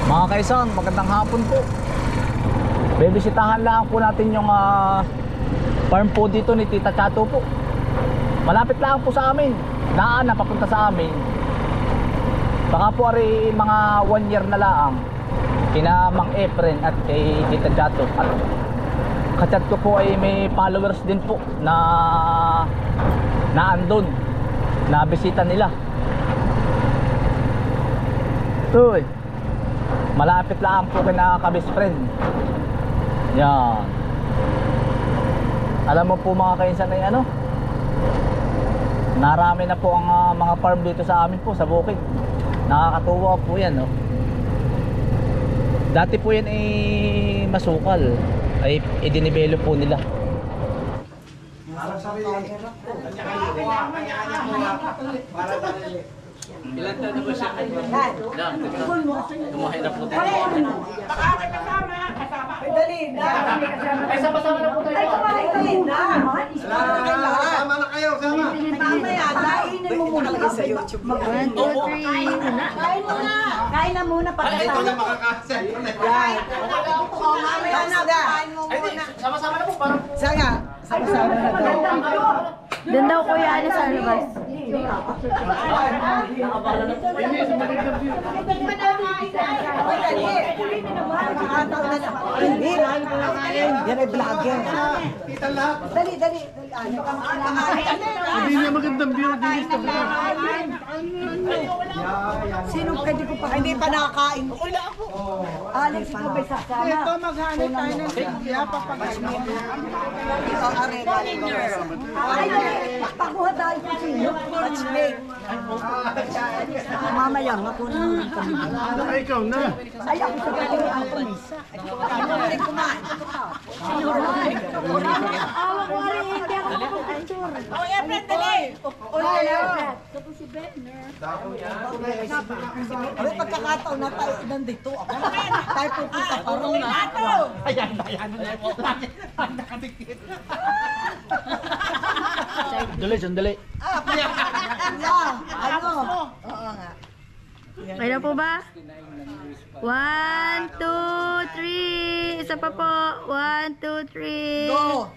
Mga kaisan, magandang hapon po. Bibisitahan lang po natin yung farm po dito ni Tita Chato po. Malapit lang po sa amin. Daan na papunta sa amin. Baka po ari mga 1 year na lang kina Mang Efren at kay Tita Chato. At kachat ko po ay may followers din po na andun, na bisita nila. Uy, malapit lang po kina ka-best friend. Yan. Alam mo po mga kainsan ay ano, narami na po ang mga farm dito sa amin po sa bukid. Nakakatuwa po yan, no? Dati po yan ay masukal, ay i-develop po nila. Ilan taon na ba siya? Tumuhay na po tayo. Dali na. Ay, sama-sama na po tayo. Ay, kumain na. Sama na kayo, sama. Mamaya, kainin mo muna sa YouTube. 1, 2, 3. Kain mo na. Kain na muna Ay, ito na makakasa. Yan. Mamaya na, kain mo muna. Sama-sama na po. Parang Saga. Sama-sama na daw. Doon daw kuya ano sa labas. Hindi. Yan ay vlogger. Kita lahat. Dali. Hindi niya magandang view din sa vlog. Sino pwede ko pa? Hindi pa nakakain. Wala ako. Alex, ikaw ba'y sasama? Ito, maghanap tayo ng siya. Papagasin. Ito, arena. Ay, pakuha tayo kung sino. Matchmake. Mamaya, makunan mo ng kami. Ay, ikaw na. Ay, ako sa kanya ako ni. Ay, kumain. Awak mo rin, hindi ako makapicture. Oh, Efren, dali. Tapos si Benner. Ay, pagkakataon na tayo nandito. Tayo pupunta pa rin. ayan na po. Nakadikit. Sandali. Ano? Oo nga. Kaya po ba? 1, 2, 3. Isa pa po. 1, 2, 3. Go!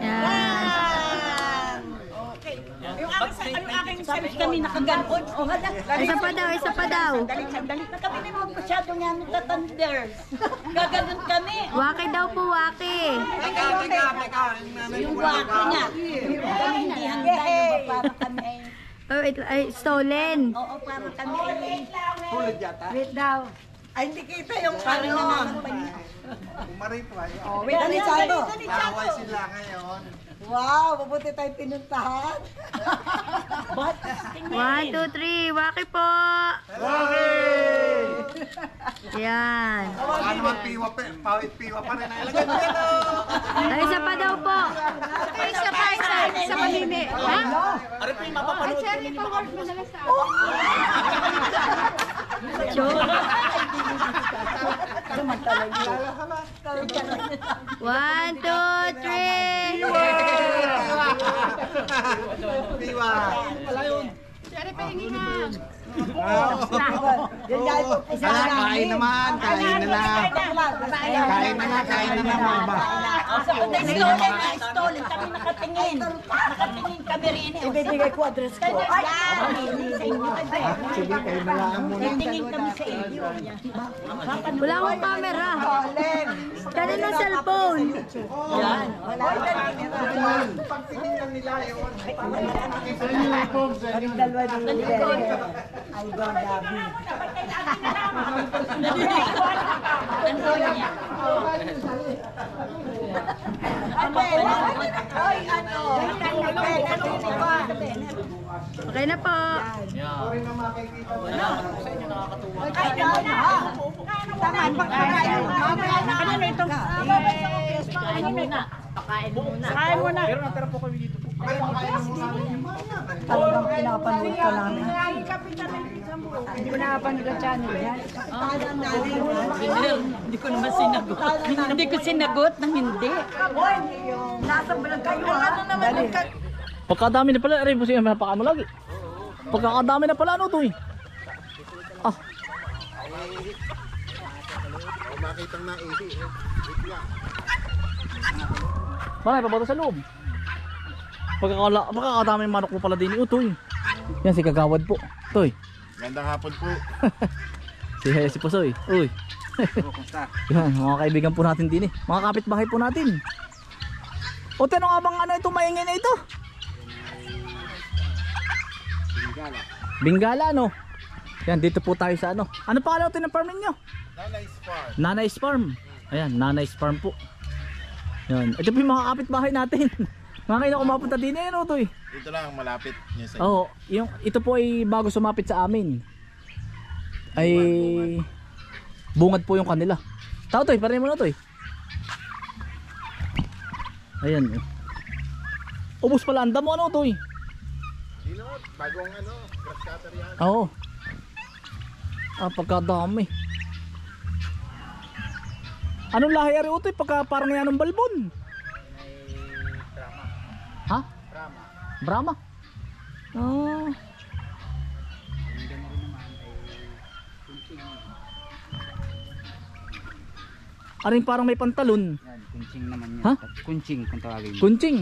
Yan. Okay. Yung aking sarili kami nakaganon. O, hala. Isa pa daw. Sandali na kami na magpasyado nga ng tatanders. Gaganon kami. Waki daw po, waki. Yung waki nga. Hindi handa yung para kami ay... Oh, ay, stolen. Oo, para kami ay... Hulad yata. Wait daw. Ay, hindi kita yung ano. Umarito ay. Oh, wait, Anichado. Away sila ngayon. Wow, mabuti tayo pinuntahan. But, 1, 2, 3. Waki po. Okay! Yan. Baka naman piwa pa rin. Ilagay mo yan o! Ay, isa pa daw po. Isa pa. Isa pa mimi. Ha? Ari po yung mapapanood ko ninyo baka po. Joke. 1, 2, 3. Piwa! Kain naman, kain na na. Kain na mga ba. stolen kami nakatingin. Nakatingin kami rin. Ibibigay ko address ko. Ay, Sige, kayo na lang muna. tingin kami sa inyo. Wala akong camera. Kanina cellphone. Yan. Pag tinignan nila yun. Kaming dalawa dito. Ay, go, Gabi. Ay, ano? Okay na po. Sorry na makikita mo. Sa inyo nakakatuwa. Tama, pagkakain. Ano ito? Kain muna. Kain mo na. Pero natira po kami dito po. Talagang pinapanood ka namin. Hindi ko nakapanood ang channel yan. Hindi ko naman sinagot. Hindi ko sinagot ng hindi. Nasa vlog kayo ha? Dali. Pagkadami na pala, aray mo siya napaka mo lagi. Pagkakadami na pala ano to eh. Ah. Makitang na easy. Marami pa ba ito sa loob? Pagkakadaming manok mo pala din. Utoy. Yan si Kagawad po. Toy. Gandang hapon po. Si Pusoy. Uy. Yan, mga kaibigan po natin din eh. Mga kapitbahay po natin. O tanong nga bang ano ito maingay na ito? Bingala no? Yan dito po tayo sa ano. Ano pa kalaw ito ng farm ninyo? Nanay's Farm. Nanay's Farm. Ayan, Nanay's Farm po. Yan. Ito po yung mga kapitbahay natin. Mga kayo na kumapunta din eh, no, Toy? Dito lang malapit niya sa Oo, ito po ay bago sumapit sa amin. Ay bungad po yung kanila. Tao, Toy, parin mo na, Toy. Ayan. Ubus pala, anda mo ano, Toy? Dino, bagong ano, grass cutter yan. Oo. Pagkadami. Anong lahi ari utoy pagka parang yan ng balbon? Ha? Brahma. Oh. Aring parang may pantalon. Yan, kunching naman yan. Ha? Kunching kung tawagin mo. Kunching.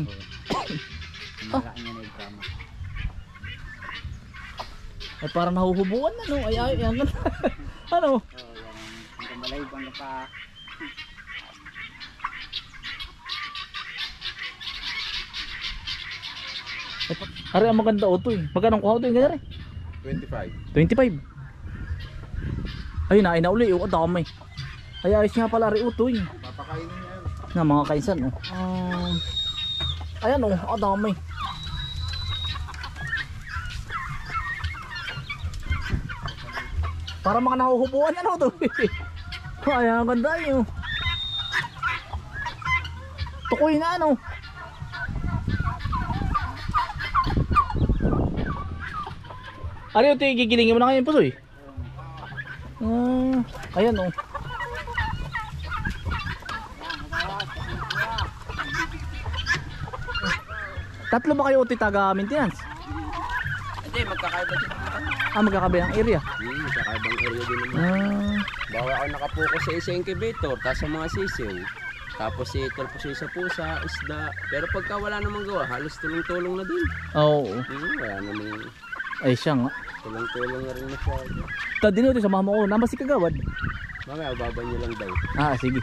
Malaking yan ay drama. Ay parang nahuhubuan na no. Ay yan. Ano? So, yan ang kamalay bang pa. Ari ang maganda utoy. Magkano kuha utoy ganyan 25. 25. Ayun na, ay nauli. O, dami. Ay ayos nga pala ari utoy. Papakainin yan. Na mga kaisan oh. Ayan oh, dami. Para mga nahuhupuan yan oh to. Ay ang ganda yun. Tukoy na ano. Ari ito gigilingin mo na ngayon Pusoy. Ayan oh. Tatlo ba kayo utoy taga maintenance? Hindi, magkakaiba din naman. Magkakabilang area. Magkakaibang area din naman. Bawa ako nakapokus sa isa incubator, tapos sa mga sisiw. Tapos si Tol po sa pusa, isda. Pero pagka wala namang gawa, halos tulong-tulong na din. Oo. Wala namang Ay siya nga. tulong-tulong na rin masyado. Tadino ito sa mama ko. Naman si Kagawad. Mamaya, ubaba nyo lang daw. Sige.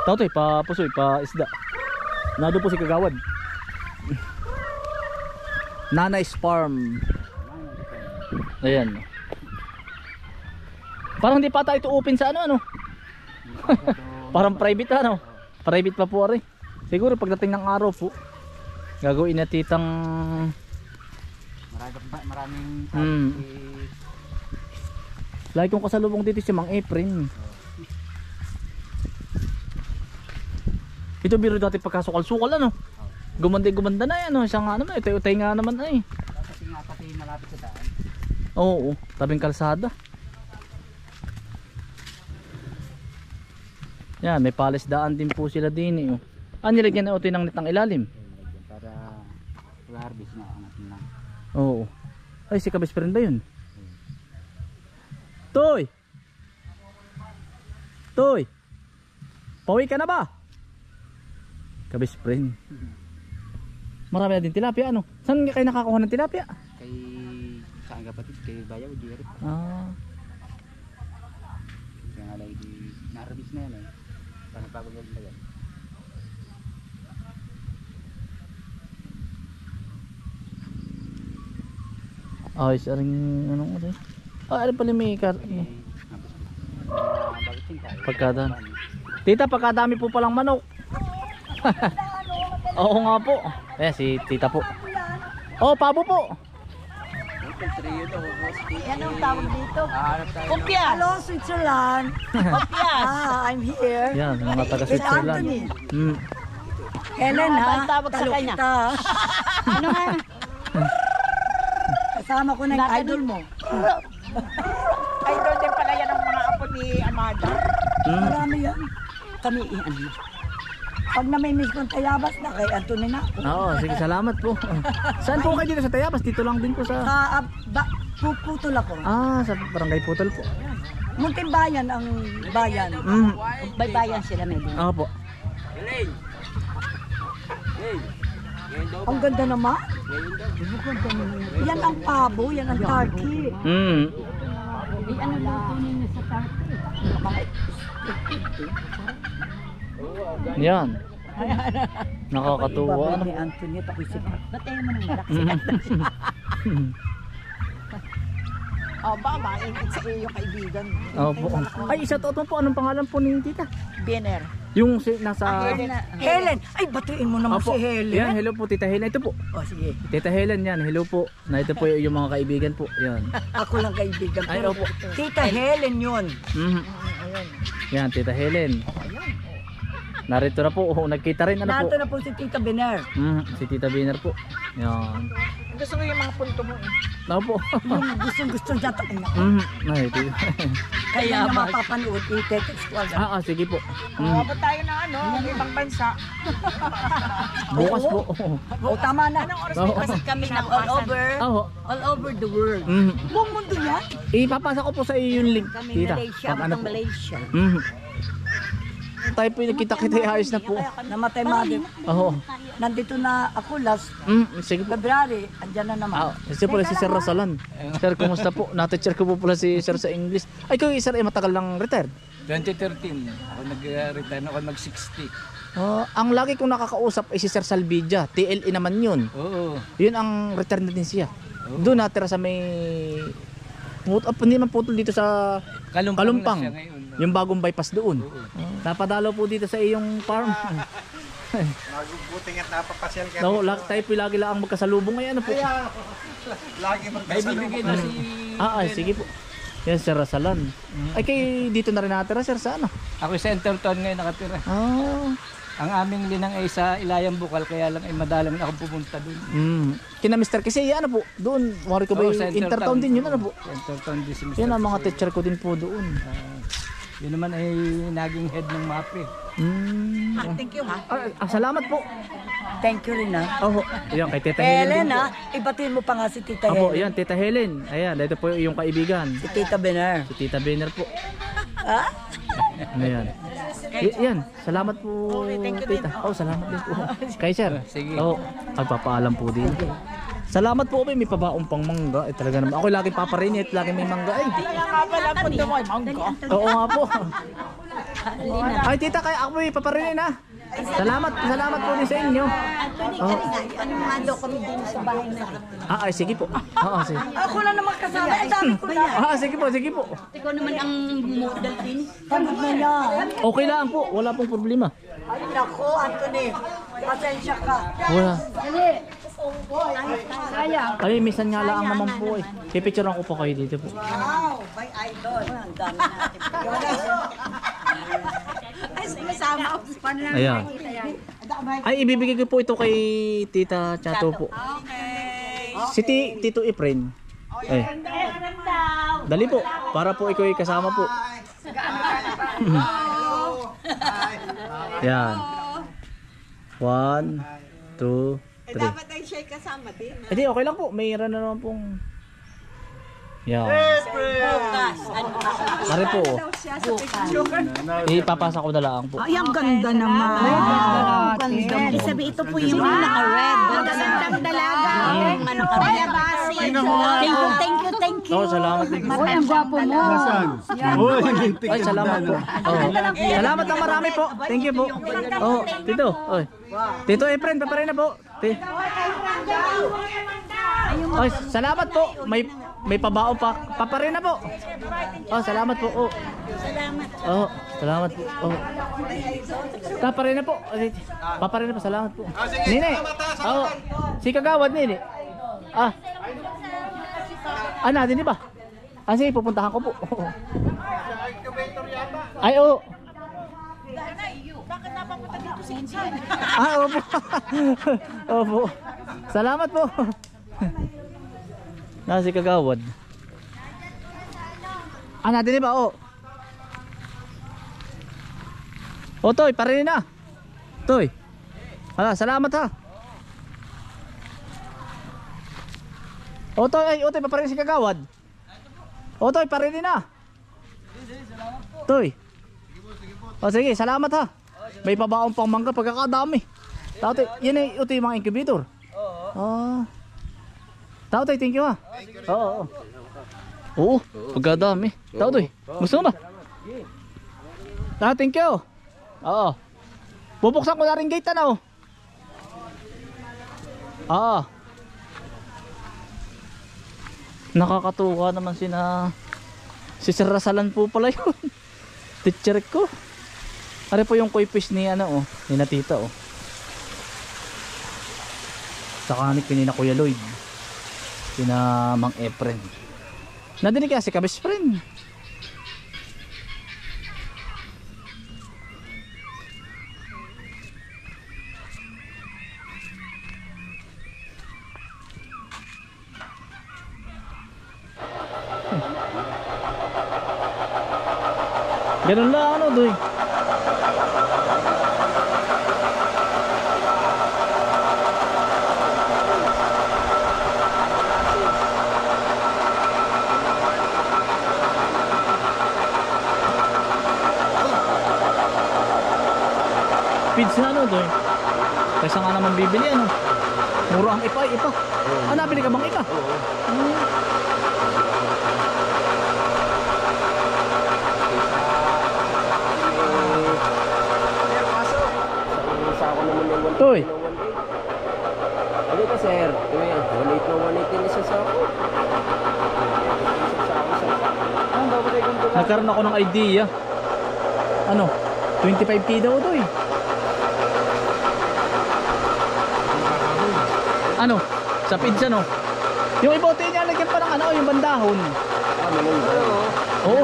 Tautoy, pa Pusoy, pa isda. Nado po si Kagawad. Nanay's Farm. Ayan. Parang hindi pa tayo ito open sa ano. Parang private ano. Private pa po rin. Siguro pagdating ng araw po gagawin na titang Maraming lagi kong kasalubong dito si Mang Efren. Ito biro dati pagkasukal-sukal ano. Gumanda na yan. Siya nga naman. Utay nga naman ay. kasi nga pati malapit sa daan. Oo. Tabing kalsada. Yan. May palis daan din po sila din. Nilagyan na utoy ng nitang ilalim. Para harvest na ang ating lang. Oo. Ay si kabis friend ba yun? Toy! Toy! Pauwi ka na ba? Kabis friend. Marami na din tilapia ano? Saan kayo nakakuha ng tilapia? Kay saan kapatid? Kay Bayaw, Jerry. Kaya nga lang na-harvest na yan eh. Paano pagod na yan? Ay, saring ano ko rin. Ano pala may pagkadami. Tita, pagkadami po palang manok. Oo nga po. Ayan si tita po. Oh, pabo po. Yan ang tawag dito. Kumpias! Hello, Switzerland. Kumpias. I'm here. Yan, mga taga It's Switzerland. Anthony. Helen ha? Ang tawag sa kanya. Ano nga? Kasama ko na yung idol mo. Idol din pala yan ang mga apo ni Amada. Marami yan. Kami iyan. Pag namimiss kong Tayabas na kay Anthony na ako. Oo, sige, salamat po. Saan po kayo dito sa Tayabas? Dito lang din po sa... Puputol ako. Ah, sa barangay Putol po. Munting bayan ang bayan. May bayan sila may din. Ako po. Ang ganda naman. Yan ang pabo, yan ang turkey. Ay, ano luto ninyo sa turkey? Yan. Nakakatuwa. Iba ni Anthony at ako'y sikat. Ba't ayaw mo nang malaki? Maingat sa iyo kaibigan. Opo. Ay, isa to po. Anong pangalan po ni tita? Biener. Yung nasa... Helen! Ay, batiin mo naman Opo. si Helen. Yan, hello po tita Helen. Ito po. O, sige. Tita Helen yan. Hello po. Na ito po yung mga kaibigan po. Yan. Ako lang kaibigan. Ay, opo. Tita Helen yun. Yan, tita Helen. Narito na po. Nagkita rin. Ano po? Nato na po si Tita Biener. Si tita Biner po. Yan. Gusto ko yung mga punto mo. Ako po. Yung gusto niya to. Ay, tita. Kaya na mapapanood. I-text ko agad. Sige po. Ba tayo na ibang bansa? Bukas po. O, tama na. Kasi kami ng all over the world. Buong mundo yan? Ipapasa ko po sa iyo yung link, Kami tita. Malaysia, Pag ano ng po. Malaysia. Tayo po yung kita-kita, ayos na po. Namatay mother. Oo. Nandito na ako last Sige po. February. Andyan na naman. Kasi pala si Sir Rosalan. Sir, kumusta po? Na-teacher ko po pala si Sir sa English. Ay, kayo Sir, matagal lang retired. 2013, ako nag-retire ako mag-60. Ang lagi kong nakakausap ay si Sir Salvidia. TLE naman yun. Oo. Yun ang retired na din siya. Doon natira sa may... Hindi man putol dito sa Kalumpang. na siya ngayon. Yung bagong bypass doon. Napadalo po dito sa iyong farm. Magubuting at napapasyal ka. Tayo po lagi lang ang magkasalubong ngayon. Ano po? Lagi magkasalubong. na si... Sige po. Yan, Sir Rosalan. Ay, kayo dito na rin natira, Sir, sa ano? Ako sa Centerton ngayon nakatira. Ang aming linang ay sa Ilayang Bukal, kaya lang ay madalang na ako pupunta doon. Kina Mr. Kasi, ano po? Doon, wari ko ba yung Intertown din yun, ano po? Centerton din si Mr. Yan ang mga teacher ko din po doon. Yun naman ay naging head ng MAPE. Thank you, ha? Salamat po. Thank you rin, ha? Yan, kay Tita Helen. Helen, din po. ha? Ibatiin mo pa nga si Tita Opo, Helen. yan, Tita Helen. Ayan, ito po yung kaibigan. Si Tita Biener. Si Tita Biner po. Ha? Ayan. Yan, salamat po, Tita. Salamat din po. Kay Sir. Sige. Magpapaalam po din. Salamat po, may pabaong pang mangga. Talaga naman. Ako lagi paparinit, lagi may mangga. Oo nga po. Ay, tita, kaya ako may paparinin ha. Salamat po din sa inyo. Ano nga daw kami din sa bahay na rin. Sige po. Sige. Ako na naman kasama. Ang dami ko na. Sige po. Ikaw naman ang model din. Pagod na yan. Okay lang po, wala pong problema. Ay, naku, Anthony. Pasensya ka. Wala. Sayang. Ay, minsan nga lang naman po eh. Pipicturean ko po kayo dito po. Wow, my idol. Ang dami natin. Ay, masama ako. Paano lang Ayan. nakikita yan? Ay, ibibigay ko po ito kay Tita Chato po. Si Tito Efren. Dali po, para po ikaw ay kasama po. Yan. 1, 2, 3. Dapat ay siya kasama din. Hindi, okay lang po. Mayroon na naman pong... Yan. Pare po. Ipapasa ko na lang po. Ay, ang ganda naman. Ibig sabihin, ito po yung naka-red. Magandang dalaga. Ano ka red? Thank you. Salamat din po. Uy, ang gwapo mo. Ay, salamat po. Salamat ng marami po. Thank you po. Tito. Tito Efren, paparin na po. Salamat po. May pabao pa. Paparin na po. Salamat po. Salamat po. Paparin na po. Paparin na po. Salamat po. Nini. Si Kagawad Nini. Natin di ba? Sige, pupuntahan ko po. Ay, Bakit napapunta dito si Insan? opo. Opo. Salamat po. Si Kagawad. Natin di ba? Toy, parin na. Toy. Salamat ha. Otoy, ay, Otoy, paparin si Kagawad. Otoy, parin na. Toy. O sige, salamat ha. May pabaong pang mangga pagkakadami. Tatay, yan ay Otoy mga incubator. Oo. Tatay, thank you ha. Oo. Oo, pagkadami. Tatay, gusto mo ba? Thank you. Oo. Bubuksan ko na rin gate na oh. Oo. Nakakatuwa naman si Sir Rasalan po pala yun. Teacher ko. Ari po yung koi fish ni ano oh, ni na tita oh. Saka ni pinina Kuya Lloyd. Pina Mang Efren. Nadinig kasi ka best friend. Ganun lang ano doy. Pids na ano doy. Kaysa nga naman bibili ano. Mura ang ipa. Ah, nabili ka bang ipa? Toy. Ano ka sir? Kuya, 1.8 na 1.8 din isa sa ako. Nagkaroon ako ng idea. Ano? 25k daw to eh. Ano? Sa pizza no? Yung ibote niya lagyan pa ng ano, yung bandahon. Ah, manunggay. Oo.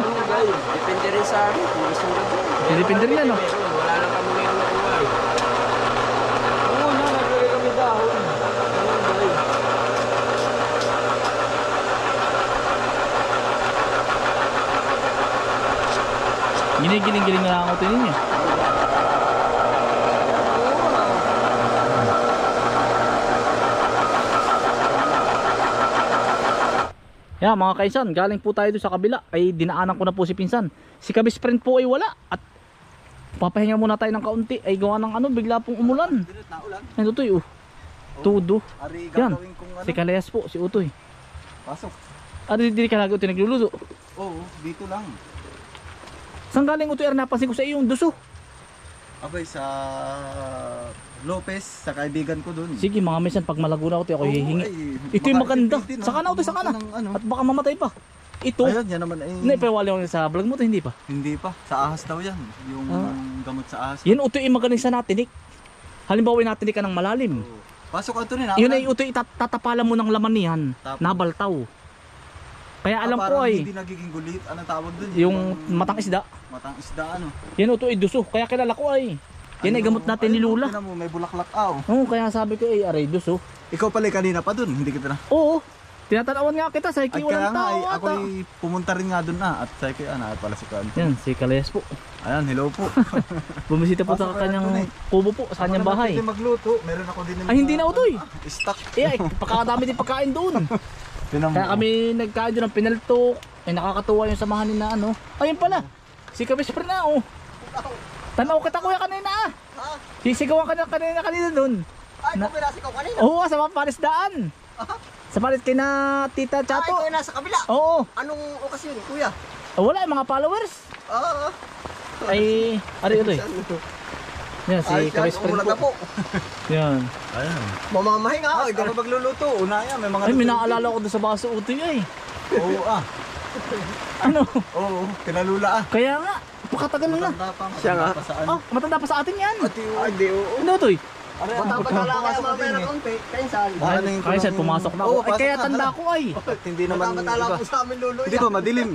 Depende rin sa akin kung gusto mo ba. Depende rin yan no? Wala lang kami ngayon nakuha. Oo na, naglagay kami dahon. Ginigiling-giling na lang ako tinin niya. Yeah, mga kaisan, galing po tayo doon sa kabila. Ay dinaanan ko na po si pinsan. Si kabis friend po ay wala. At papahinga muna tayo ng kaunti. Ay gawa ng ano, bigla pong umulan. Ay Utoy, tudo. Yan, si Kalayas po, si Utoy. Pasok. Hindi ka lagi Utoy nagluluto. Oo, dito lang. Saan galing Utoy? Napansin ko sa iyo yung duso. Abay, sa Lopez, sa kaibigan ko dun. Sige mga misan, pag malago na Utoy, ako Oo, hihingi. ay, Ito yung baka maganda. ipitin, Saka na Utoy, saka na. ng ano. At baka mamatay pa. Ito, Ayun, yan naman ay... naipawali ko sa vlog mo to, hindi pa. Hindi pa. Sa ahas daw yan. Yung Ah. gamot sa ahas. Yan Utoy ay magaling sa natinik. Halimbawa natinik ka ng malalim. Pasok ka ito rin. Yun ay Utoy, tatapalan mo ng laman niyan. Tapos? Nabaltaw. Kaya alam ko parang ay, hindi nagiging gulit. Anong tawag dun? yung matang isda. Matang isda, ano? Yan Utoy ay duso. Kaya kilala ko ay. Yan ay gamot natin ni Lula. Tinan mo, may bulaklak aw. Oo, kaya sabi ko ay aray duso. Ikaw pala kanina pa dun, hindi kita na. Oo. Tinatanawan nga kita sa At iki kaya walang nga, tao ako ata. pumunta rin nga dun na. At sa kaya na, pala si Kuan. Yan, si Kalayas po. Ayan, hello po. Bumisita po sa Pasok kanyang kayo, kubo po, sa kanyang bahay. Ako magluto. Meron ako din Ay, hindi na Utoy. Stock. Eh, pakakadami din pagkain doon. Tinan mo. Kaya kami nagkain doon ng pinaltok. Ay, nakakatuwa yung samahan ni na ano. Ayun pala, si Kabis Pre na oh. Tanaw kita kuya kanina ah. Sisigawan ka na kanina doon. Ay, kung pinasik ko kanina. Oo, sa mga parisdaan. Sa paris kay na Tita Ay, Chato. kung nasa kabila. Oo. Anong okasyon, kuya? Wala, mga followers. Oo. Ay, ari ito eh. Yan, si Ay, Kabis Pre umulan na po. po. Yan. Ayan. Mamamahay nga. Ay, ikaw magluluto. Una yan, may mga Ay, luto. minaalala ko doon sa baso utoy ay. Oo ah. Ano? Oo, pinalula ah. Kaya nga, pakatagal na. Matanda pa. Siya nga. matanda pa saan. Oh, matanda pa sa atin yan. Ay, di, oo. Ano ito eh? Bata-bata lang kaya mga pera konti. Kainsan. Baka na yung Kaya saan kulang- pumasok na ako. Oo, Ay, pasok kaya na, tanda hala. ko ay. Hindi naman Bata-bata lang iba. po sa amin, lulo. Hindi ba madilim?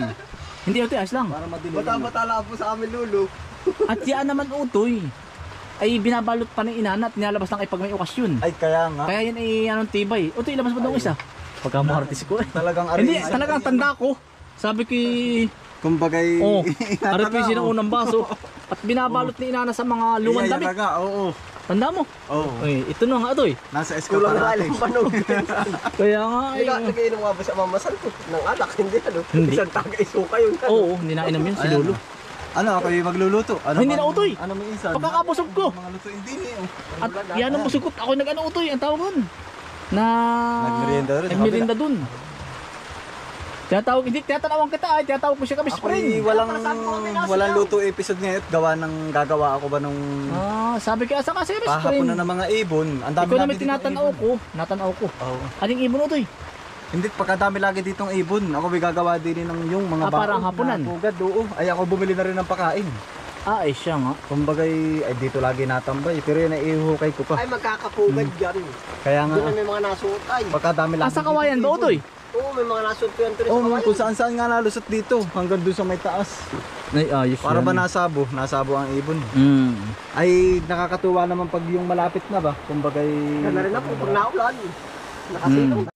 Hindi ito, ayos lang. Para madilim. Bata-bata lang po sa amin, lulo. At yan naman utoy. Ay binabalot pa ng inana at nilalabas lang ay pag may okasyon. Ay, kaya nga. Kaya yan ay anong tibay. Utoy, ilabas mo daw isa. Pagka mahartis ko eh. Talagang Hindi, talagang tanda ko. Sabi ko Kumbagay. oh, aripisi ng unang baso. At binabalot ni inana sa mga lumang damit. Oo. Tanda mo? Oo. Ay, ito na nga ito eh. Nasa escaparate. Kaya nga ay. Nag-iinom nga ba sa mamasan ko ng alak? Hindi ano? Hindi. Isang taga-isuka yun. Oo, hindi na inam yun si Ayan, Lolo. Ano, ako yung magluluto. Ano Ay, hindi bang- na utoy. Ano mo isa? Pagkakabusog ko. Mga luto, hindi niyo. At yan ang busugot. Ako nag-ano utoy, ang tawag nun. Na... Nagmerienda rin, Nagmerienda dun. Tinatawag, hindi, tinatawag kita ay, tinatawag ko siya kami Ako spring. walang luto episode ngayon. Gagawa ako ba nung Ah, sabi kaya sa kasi kami spring. pahapon na ng mga ibon. Ang dami Ikaw naman namin ditong tinatanaw ibon. ko. Natanaw ko. Oo. Aling ibon utoy. Hindi, pagkadami lagi ditong ibon. Ako may gagawa din ng yung mga Ah, parang hapunan. na pugad, oo. Ay, ako bumili na rin ng pakain. Ah, ay siya nga. Kumbagay, ay dito lagi natambay. Pero yun, naiihukay ko pa. Ay, magkakapugad dyan. Kaya nga, Doon na may mga nasuot ay. pagkadami lagi. Ah, sa kawayan ba utoy? Oo, may mga nasuot yan tuloy Oo, sa kawayan. kung saan saan nga nalusot dito. Hanggang doon sa may taas. Ay, ayos Para yan. ba nasabo ang ibon. Mm. Ay, nakakatuwa naman pag yung malapit na ba. Kumbagay, Yan na rin ako pag naulan. Nakasilong.